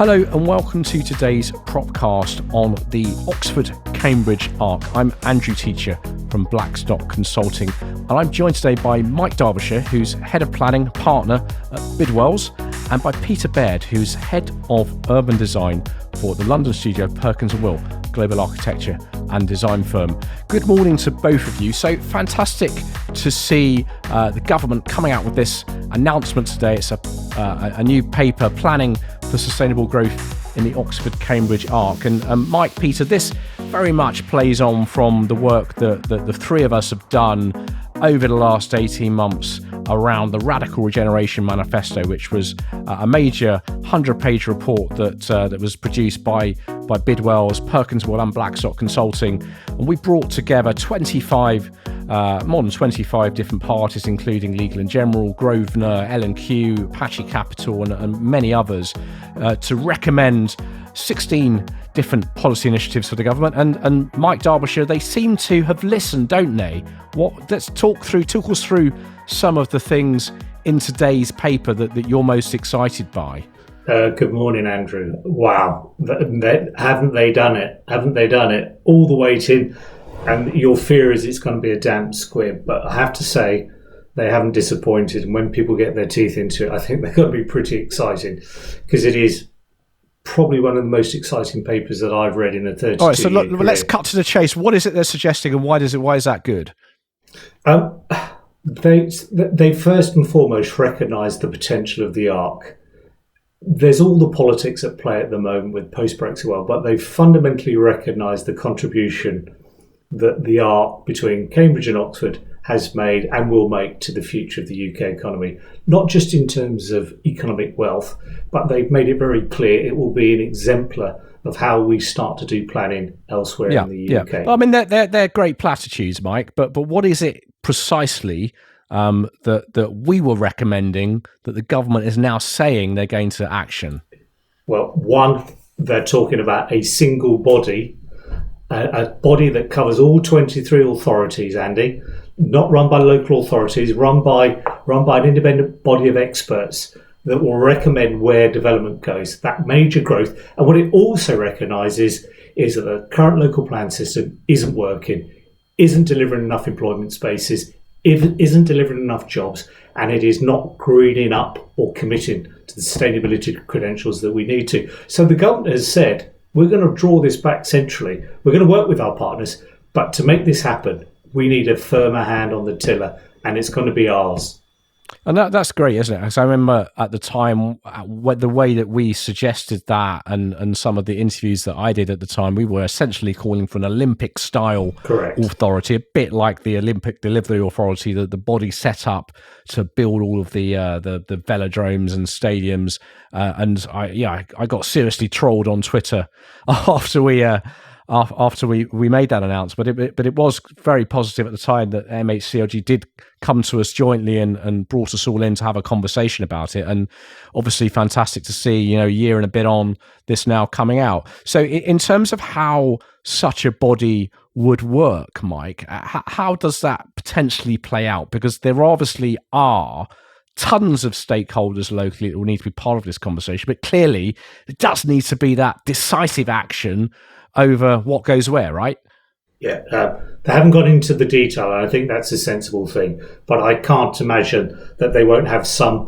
Hello and welcome to today's Propcast on the Oxford-Cambridge arc. I'm Andrew Teacher from Blackstock Consulting, and I'm joined today by Mike Derbyshire, who's Head of Planning Partner at Bidwell's, and by Peter Baird, who's Head of Urban Design for the London studio Perkins & Will, global architecture and design firm. Good morning to both of you. So fantastic to see the government coming out with this announcement today. It's a new paper, Planning for Sustainable Growth in the Oxford-Cambridge arc. And Mike, Peter, this very much plays on from the work that the three of us have done over the last 18 months around the Radical Regeneration Manifesto, which was a major 100-page report that was produced by Bidwell's, Perkins & Will and Blackstock Consulting. And we brought together more than 25 different parties, including Legal & General, Grosvenor, L&Q, Apache Capital and many others, to recommend 16 different policy initiatives for the government. And Mike Derbyshire, they seem to have listened, don't they? Let's talk us through some of the things in today's paper that you're most excited by. Good morning, Andrew. Wow, haven't they done it? Haven't they done it? All the waiting, and your fear is it's going to be a damp squib. But I have to say, they haven't disappointed. And when people get their teeth into it, I think they're going to be pretty excited, because it is probably one of the most exciting papers that I've read in a 32-year All right, so career. let's cut to the chase. What is it they're suggesting, and why is that good? They first and foremost recognise the potential of the ARC. There's all the politics at play at the moment with post-Brexit world, but they fundamentally recognise the contribution that the ARC between Cambridge and Oxford has made and will make to the future of the UK economy, not just in terms of economic wealth, but they've made it very clear it will be an exemplar of how we start to do planning elsewhere in the UK. Well, I mean, they're great platitudes, Mike, but what is it precisely that we were recommending that the government is now saying they're going to action? Well, one, they're talking about a single body, a body that covers all 23 authorities, Andy, not run by local authorities, run by an independent body of experts that will recommend where development goes, that major growth. And what it also recognises is that the current local plan system isn't working, isn't delivering enough employment spaces, isn't delivering enough jobs, and it is not greening up or committing to the sustainability credentials that we need to. So the government has said, we're going to draw this back centrally. We're going to work with our partners, but to make this happen, we need a firmer hand on the tiller, and it's going to be ours. And that's great, isn't it? Because I remember at the time, the way that we suggested that and some of the interviews that I did at the time, we were essentially calling for an Olympic-style authority, a bit like the Olympic Delivery Authority, the body set up to build all of the velodromes and stadiums. And I got seriously trolled on Twitter after we made that announcement, but it was very positive at the time that MHCLG did come to us jointly and brought us all in to have a conversation about it. And obviously fantastic to see, a year and a bit on, this now coming out. So in terms of how such a body would work, Mike, how does that potentially play out? Because there obviously are tons of stakeholders locally that will need to be part of this conversation, but clearly it does need to be that decisive action over what goes where, right? Yeah, they haven't gone into the detail, and I think that's a sensible thing. But I can't imagine that they won't have some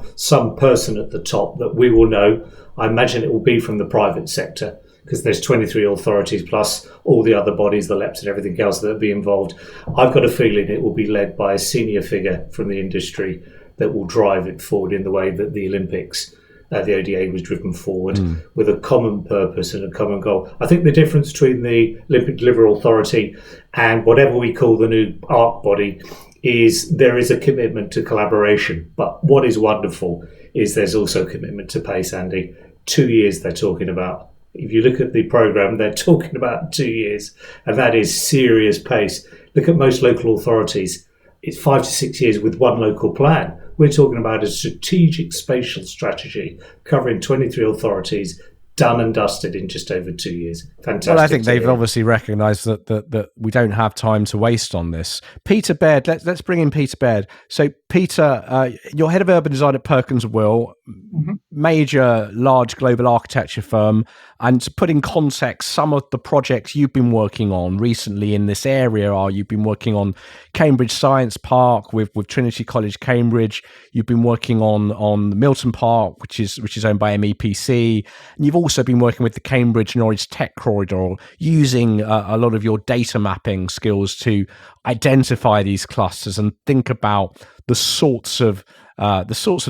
person at the top that we will know. I imagine it will be from the private sector, because there's 23 authorities plus all the other bodies, the LEPs and everything else that will be involved. I've got a feeling it will be led by a senior figure from the industry that will drive it forward in the way that the Olympics, the ODA was driven forward with a common purpose and a common goal. I think the difference between the Olympic Delivery Authority and whatever we call the new ARC body is there is a commitment to collaboration. But what is wonderful is there's also a commitment to pace, Andy. 2 years they're talking about. If you look at the programme, they're talking about 2 years, and that is serious pace. Look at most local authorities. It's 5 to 6 years with one local plan. We're talking about a strategic spatial strategy covering 23 authorities, done and dusted in just over 2 years. Fantastic. Well, I think they've obviously recognised that we don't have time to waste on this. Peter Baird, let's bring in Peter Baird. So, Peter, you're head of urban design at Perkins & Will. Mm-hmm. major, large global architecture firm, and to put in context some of the projects you've been working on recently in this area you've been working on Cambridge Science Park with Trinity College Cambridge. You've been working on Milton Park, which is owned by MEPC, and you've also been working with the Cambridge Norwich Tech Corridor, using a lot of your data mapping skills to identify these clusters and think about the sorts of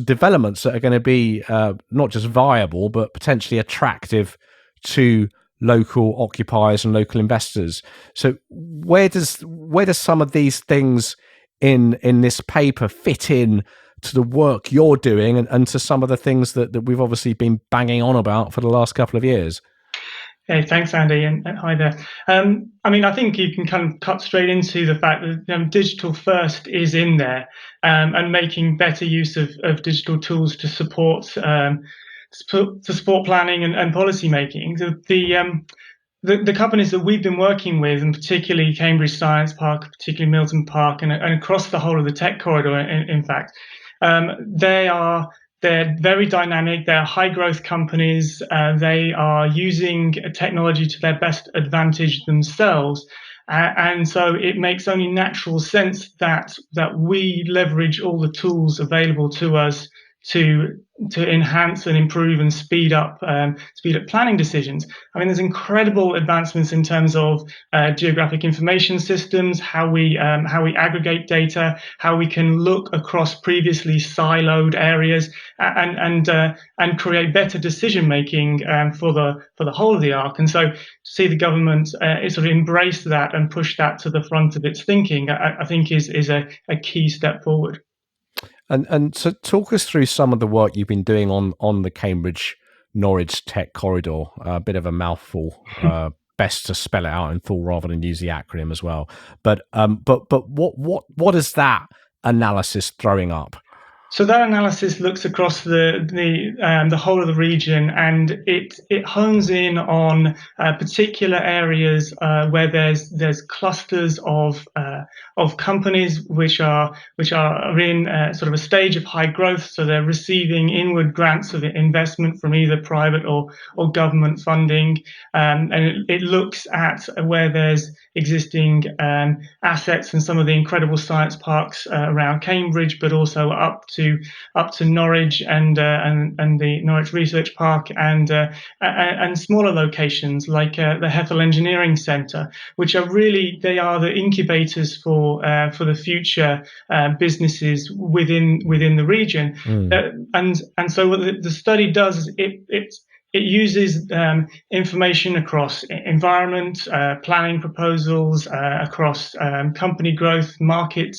developments that are going to be not just viable but potentially attractive to local occupiers and local investors. So where does some of these things in this paper fit in to the work you're doing and to some of the things that we've obviously been banging on about for the last couple of years? Hey, thanks, Andy, and hi there. I think you can kind of cut straight into the fact that digital first is in there, and making better use of digital tools to support planning and policy making. The companies that we've been working with, and particularly Cambridge Science Park, particularly Milton Park, and across the whole of the tech corridor, in fact, they're very dynamic. They're high growth companies. They are using technology to their best advantage themselves. And so it makes only natural sense that we leverage all the tools available to us to enhance and improve and speed up planning decisions. There's incredible advancements in terms of geographic information systems, how we aggregate data, how we can look across previously siloed areas, and create better decision making for the whole of the arc. And so to see the government sort of embrace that and push that to the front of its thinking, I think is a key step forward. And so talk us through some of the work you've been doing on the Cambridge Norwich Tech Corridor. A bit of a mouthful. Best to spell it out in full rather than use the acronym as well. But what is that analysis throwing up? So that analysis looks across the whole of the region, and it hones in on particular areas where there's clusters of companies which are in sort of a stage of high growth. So they're receiving inward grants of investment from either private or government funding, and it looks at where there's existing assets and some of the incredible science parks around Cambridge, but also up to Norwich and the Norwich Research Park, and smaller locations like the Hethel Engineering Centre, which are they are the incubators for the future businesses within the region. And so what the study does is it uses information across environment, planning proposals, across company growth, market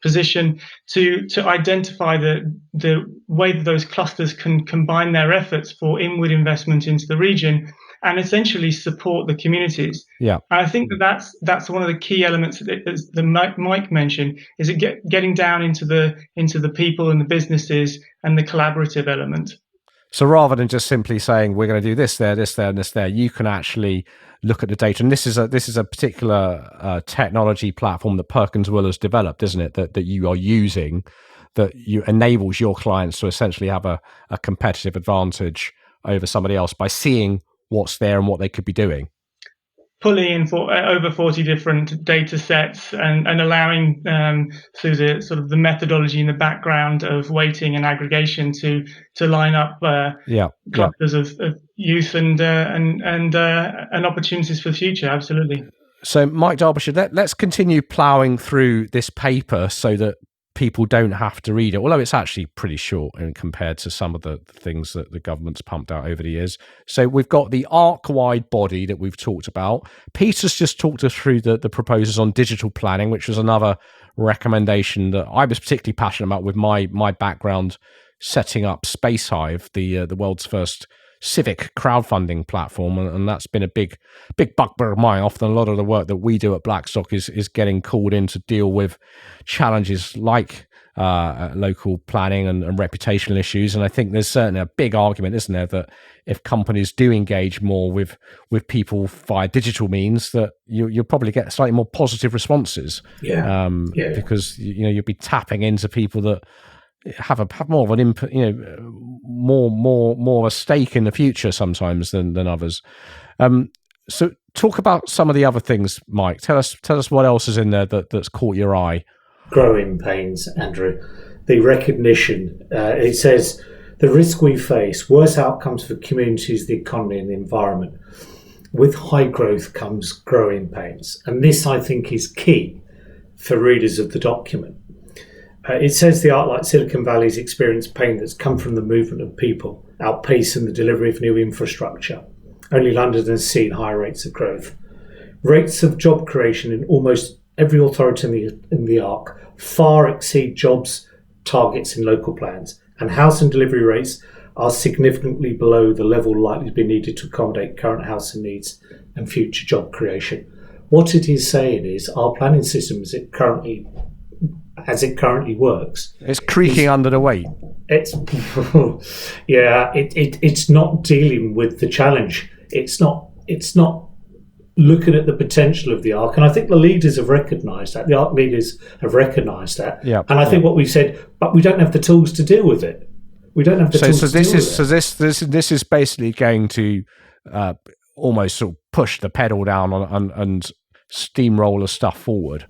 position, to identify the way that those clusters can combine their efforts for inward investment into the region and essentially support the communities. Yeah, and I think that's one of the key elements that Mike mentioned, is getting down into the people and the businesses and the collaborative element. So rather than just simply saying we're going to do this there, and this there, you can actually look at the data. And this is a particular technology platform that Perkins Will has developed, isn't it? That you are using, that enables your clients to essentially have a competitive advantage over somebody else by seeing what's there and what they could be doing. Pulling in for over 40 different data sets and allowing through the sort of the methodology in the background of weighting and aggregation to line up clusters of youth and opportunities for the future. Absolutely. So, Mike Derbyshire, let's continue ploughing through this paper so that people don't have to read it, although it's actually pretty short and compared to some of the things that the government's pumped out over the years. So we've got the arc-wide body that we've talked about. Peter's just talked us through the proposals on digital planning, which was another recommendation that I was particularly passionate about with my background setting up Space Hive, the world's first civic crowdfunding platform, and that's been a big bugbear of mine. Often a lot of the work that we do at Blackstock is getting called in to deal with challenges like local planning and reputational issues. And I think there's certainly a big argument, isn't there, that if companies do engage more with people via digital means, that you'll probably get slightly more positive responses. Because you'll be tapping into people that have more of an input, more of a stake in the future sometimes than others. So talk about some of the other things, Mike. Tell us what else is in there that's caught your eye. Growing pains, Andrew. The recognition. It says the risk we face, worse outcomes for communities, the economy, and the environment. With high growth comes growing pains, and this I think is key for readers of the document. It says the arc like Silicon Valley's experienced pain that's come from the movement of people, outpacing the delivery of new infrastructure. Only London has seen higher rates of growth. Rates of job creation in almost every authority in the arc far exceed jobs targets in local plans, and housing delivery rates are significantly below the level likely to be needed to accommodate current housing needs and future job creation. What it is saying is our planning system as it currently works, it's creaking under the weight. It's it's not dealing with the challenge. It's not looking at the potential of the arc, and I think the leaders have recognised that. The arc leaders have recognised that, and I think what we've said, but we don't have the tools to deal with it. We don't have the tools to deal with it. So this is basically going to almost sort of push the pedal down and steamroll the stuff forward.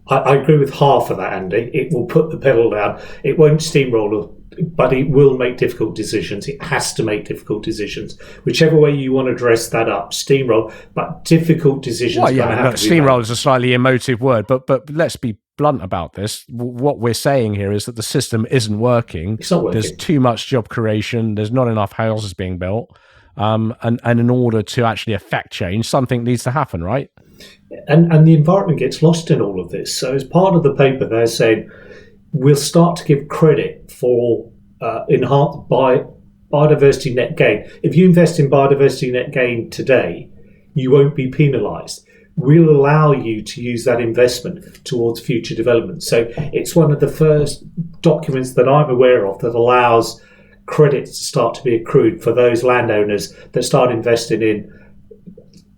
I agree with half of that, Andy. It will put the pedal down. It won't steamroll, but it will make difficult decisions. It has to make difficult decisions. Whichever way you want to dress that up, steamroll, but difficult decisions. Well, yeah, steamroll is a slightly emotive word, but let's be blunt about this. What we're saying here is that the system isn't working. It's not working. There's too much job creation. There's not enough houses being built. And in order to actually affect change, something needs to happen, right? And the environment gets lost in all of this. So as part of the paper, they're saying we'll start to give credit for enhanced biodiversity net gain. If you invest in biodiversity net gain today, you won't be penalised. We'll allow you to use that investment towards future development. So it's one of the first documents that I'm aware of that allows credits to start to be accrued for those landowners that start investing in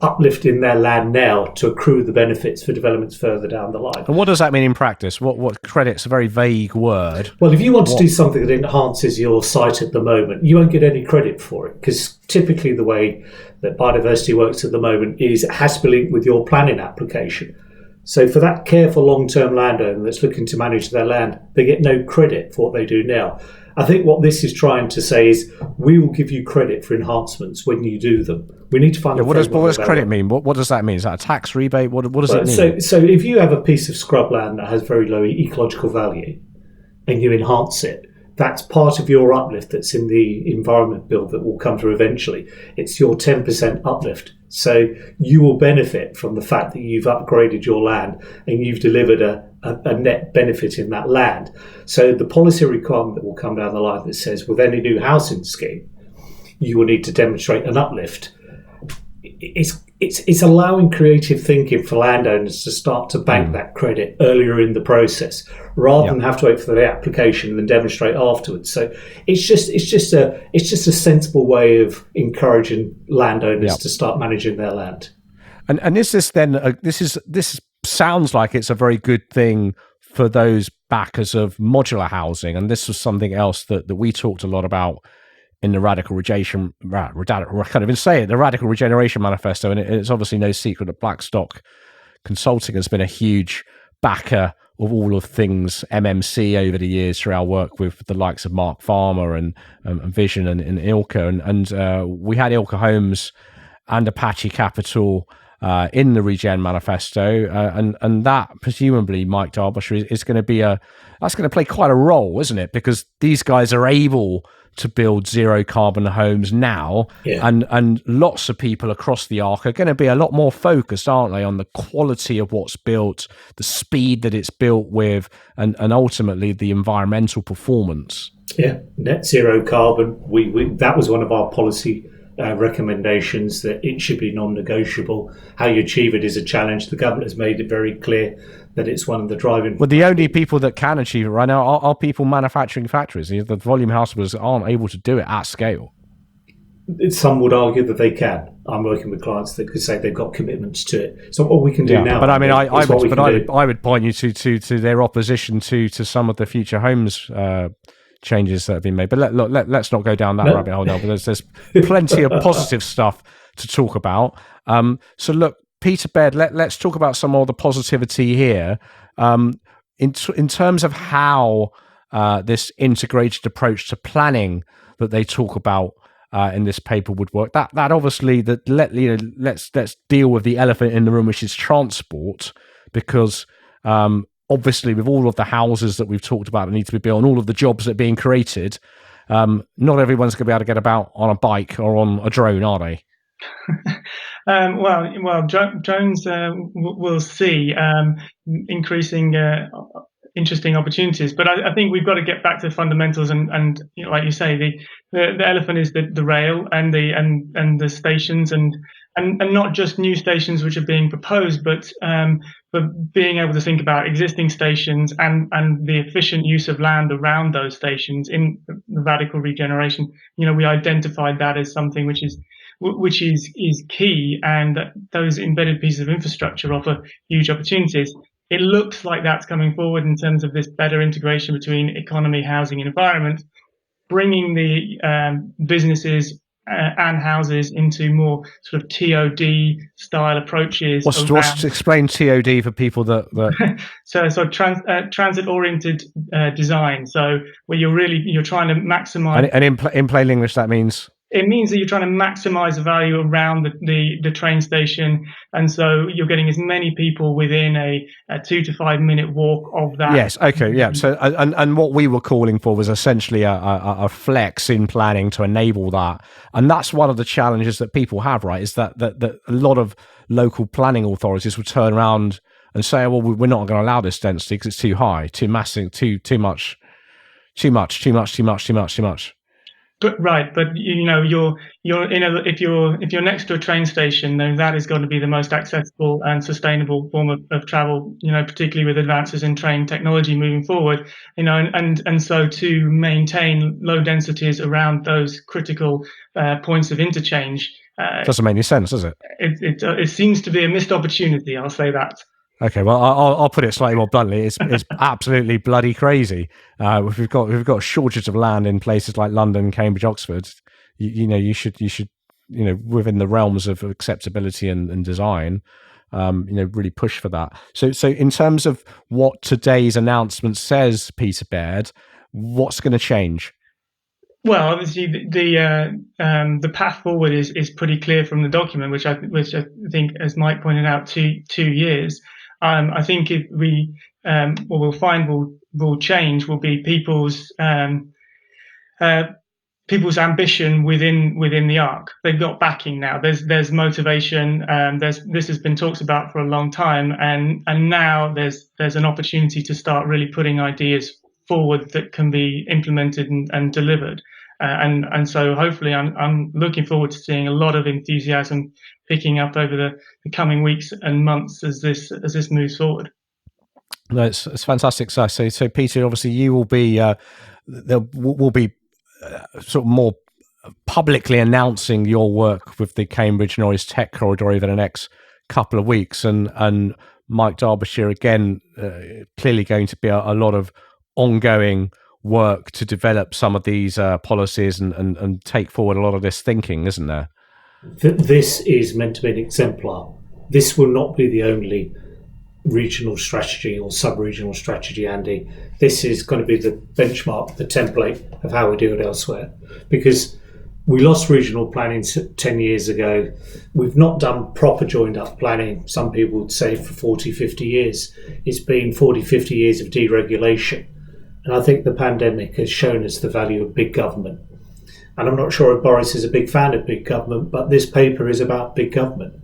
uplifting their land now to accrue the benefits for developments further down the line. And what does that mean in practice? What credit's a very vague word. Well, if you want to do something that enhances your site at the moment, you won't get any credit for it, because typically the way that biodiversity works at the moment is it has to be linked with your planning application. So for that careful long-term landowner that's looking to manage their land, they get no credit for what they do now. I think what this is trying to say is we will give you credit for enhancements when you do them. We need to find what does credit mean? What does that mean? Is that a tax rebate? What does it mean? So if you have a piece of scrub land that has very low ecological value and you enhance it, that's part of your uplift that's in the environment bill that will come through eventually. It's your 10% uplift. So you will benefit from the fact that you've upgraded your land and you've delivered a net benefit in that land. So the policy requirement that will come down the line that says with any new housing scheme, you will need to demonstrate an uplift. It's allowing creative thinking for landowners to start to bank that credit earlier in the process, rather than have to wait for the application and then demonstrate afterwards. So it's just a sensible way of encouraging landowners to start managing their land. And is this then this sounds like it's a very good thing for those backers of modular housing, and this was something else that we talked a lot about in the Radical Regeneration Manifesto, and it's obviously no secret that Blackstock Consulting has been a huge backer of all of things MMC over the years through our work with the likes of Mark Farmer and Vision and Ilka, and we had Ilka Homes and Apache Capital in the Regen Manifesto, and that presumably, Mike Derbyshire, is going to that's going to play quite a role, isn't it? Because these guys are able to build zero carbon homes now, and lots of people across the arc are going to be a lot more focused, aren't they, on the quality of what's built, the speed that it's built with, and ultimately the environmental performance. Yeah, net zero carbon. We that was one of our policy recommendations, that it should be non-negotiable. How you achieve it is a challenge. The government has made it very clear that it's one of the driving. Well, the only people that can achieve it right now are people manufacturing factories. The volume house builders aren't able to do it at scale. Some would argue that they can. I'm working with clients that could say they've got commitments to it. So what we can do now. But I mean, I would point you to their opposition to some of the future homes changes that have been made. But let's not go down that rabbit hole now. But there's plenty of positive stuff to talk about. So look, Peter Baird, let's talk about some more of the positivity here. In terms of how this integrated approach to planning that they talk about in this paper would work. That obviously let's deal with the elephant in the room, which is transport, because obviously with all of the houses that we've talked about that need to be built and all of the jobs that are being created, not everyone's going to be able to get about on a bike or on a drone, are they? Drones we'll see increasing interesting opportunities, but I think we've got to get back to the fundamentals, and like you say, the elephant is the rail and the stations, and not just new stations which are being proposed, but being able to think about existing stations and the efficient use of land around those stations. In the Radical Regeneration, we identified that as something which is key, and those embedded pieces of infrastructure offer huge opportunities. It looks like that's coming forward in terms of this better integration between economy, housing, and environment, bringing the businesses and houses into more sort of TOD style approaches. What's explain TOD for people that so transit oriented design. So where you're trying to maximize. And in plain English, that means. It means that you're trying to maximize the value around the train station, and so you're getting as many people within a 2 to 5 minute walk of that. Yes. Okay. Yeah. So and what we were calling for was essentially a flex in planning to enable that, and that's one of the challenges that people have, right? Is that a lot of local planning authorities would turn around and say, well, we're not going to allow this density because it's too high, too massive, too much. But you're if you're next to a train station, then that is going to be the most accessible and sustainable form of travel. Particularly with advances in train technology moving forward. And so to maintain low densities around those critical points of interchange doesn't make any sense, does it? It seems to be a missed opportunity. I'll say that. Okay, well, I'll put it slightly more bluntly. It's absolutely bloody crazy. We've got shortages of land in places like London, Cambridge, Oxford. You should within the realms of acceptability and design, really push for that. So in terms of what today's announcement says, Peter Baird, what's going to change? Well, obviously, the path forward is pretty clear from the document, which I think, as Mike pointed out, 2 years. I think if what we'll find will change will be people's ambition within the ARC. They've got backing now. There's motivation. This has been talked about for a long time, and now there's an opportunity to start really putting ideas forward that can be implemented and delivered. And so hopefully I'm looking forward to seeing a lot of enthusiasm picking up over the coming weeks and months as this moves forward. No, it's fantastic. So Peter, obviously you will be will be sort of more publicly announcing your work with the Cambridge Norwich Tech Corridor over the next couple of weeks, and Mike Derbyshire again clearly going to be a lot of ongoing work to develop some of these policies and take forward a lot of this thinking, isn't there? This is meant to be an exemplar. This will not be the only regional strategy or sub-regional strategy, Andy. This is going to be the benchmark, the template of how we do it elsewhere. Because we lost regional planning 10 years ago. We've not done proper joined up planning, some people would say, for 40, 50 years. It's been 40, 50 years of deregulation. And I think the pandemic has shown us the value of big government. And I'm not sure if Boris is a big fan of big government, but this paper is about big government.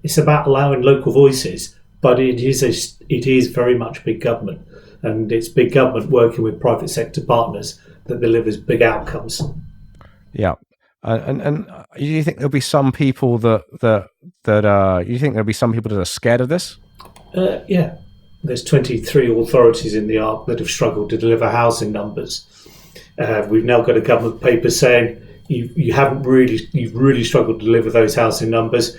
It's about allowing local voices, but it is very much big government. And it's big government working with private sector partners that delivers big outcomes. Yeah. And you think there'll be some people that you think there'll be some people that are scared of this? Yeah. There's 23 authorities in the ARC that have struggled to deliver housing numbers. We've now got a government paper saying you've really struggled to deliver those housing numbers.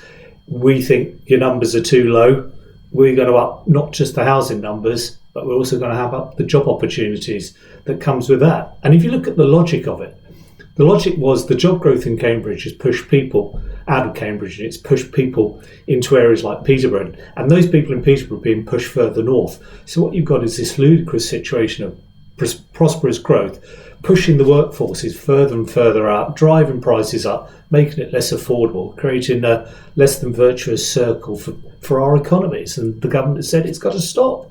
We think your numbers are too low. We're going to up not just the housing numbers, but we're also going to have the job opportunities that comes with that. And if you look at the logic of it, the logic was the job growth in Cambridge has pushed people out of Cambridge, and it's pushed people into areas like Peterborough, and those people in Peterborough are being pushed further north. So what you've got is this ludicrous situation of prosperous growth, pushing the workforces further and further out, driving prices up, making it less affordable, creating a less than virtuous circle for our economies. And the government has said it's got to stop.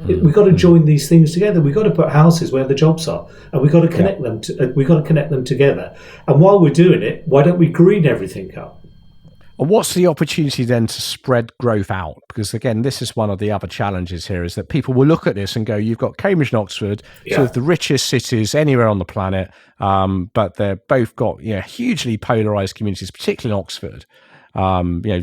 We've got to join these things together. We've got to put houses where the jobs are, and we've got to connect them. We've got to connect them together. And while we're doing it, why don't we green everything up? And what's the opportunity then to spread growth out? Because again, this is one of the other challenges here, is that people will look at this and go, you've got Cambridge and Oxford, two of the richest cities anywhere on the planet, but they're both got hugely polarized communities, particularly in Oxford.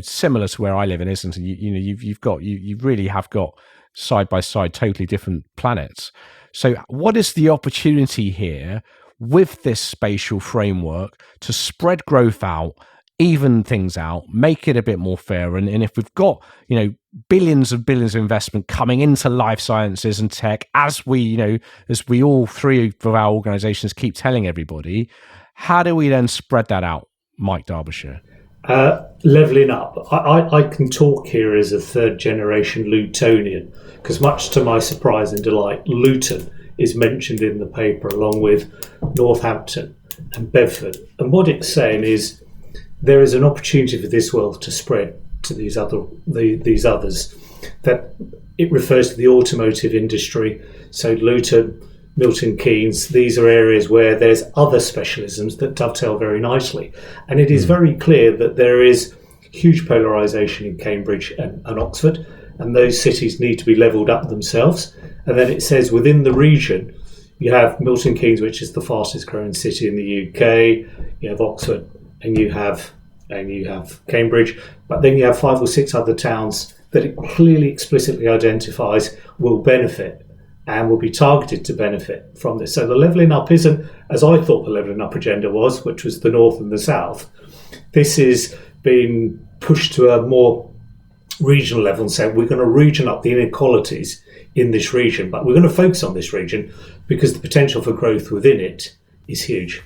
Similar to where I live in Islington. You really have got side by side, totally different planets. So what is the opportunity here with this spatial framework to spread growth out, even things out, make it a bit more fair? And if we've got, billions of investment coming into life sciences and tech, as we all three of our organizations keep telling everybody, how do we then spread that out, Mike Derbyshire? Levelling up. I can talk here as a third generation Lutonian, because much to my surprise and delight, Luton is mentioned in the paper along with Northampton and Bedford. And what it's saying is there is an opportunity for this wealth to spread to these others. That it refers to the automotive industry. So Luton, Milton Keynes, these are areas where there's other specialisms that dovetail very nicely. And it is very clear that there is huge polarisation in Cambridge and Oxford, and those cities need to be levelled up themselves. And then it says within the region, you have Milton Keynes, which is the fastest growing city in the UK, you have Oxford, and you have Cambridge, but then you have 5 or 6 other towns that it clearly explicitly identifies will benefit and will be targeted to benefit from this. So the levelling up isn't, as I thought the levelling up agenda was, which was the north and the south. This is being pushed to a more regional level and saying we're going to region up the inequalities in this region, but we're going to focus on this region because the potential for growth within it is huge.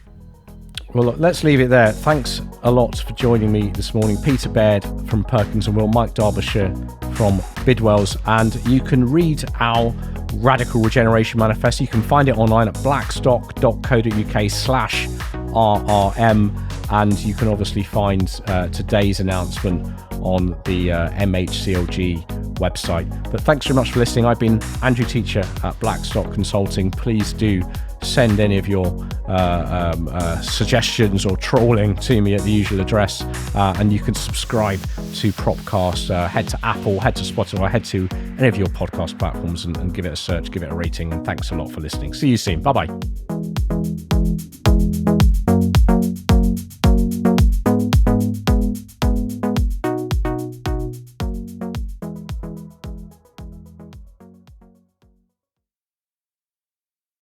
Well, look, let's leave it there. Thanks a lot for joining me this morning. Peter Baird from Perkins & Will, Mike Derbyshire from Bidwells, and you can read our Radical Regeneration Manifesto. You can find it online at blackstock.co.uk/RRM, and you can obviously find today's announcement on the MHCLG website. But thanks very much for listening. I've been Andrew Teacher at Blackstock Consulting. Please do send any of your suggestions or trolling to me at the usual address, and you can subscribe to Propcast. Head to Apple, head to Spotify, head to any of your podcast platforms and give it a search, give it a rating. And thanks a lot for listening. See you soon. Bye-bye.